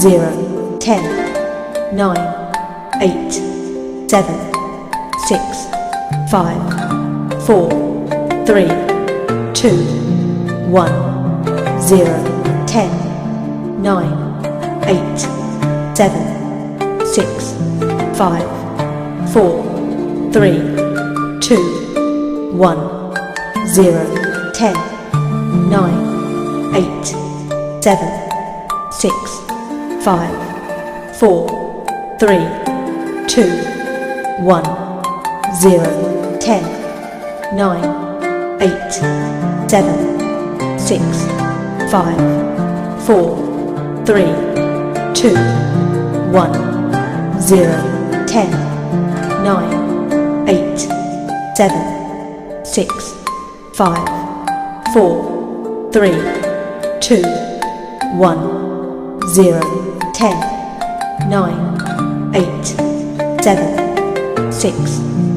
0, 10, 9, 8, 7, 6, 5, 4, 3, 2, 1, 0, 10, 9, 8, 7, 6, 5, 4, 3, 2, 1, 0, 10, 9, 8, 7, 6, 5, 4, 3, 2, 1, 0, 10, 9, 8, 7, 6, 5, 4, 3, 2, 1, 0, 10, 9, 8, 7, 6, 5, 4, 3, 2, 1, 0, 10, 9, 8, 7, 6,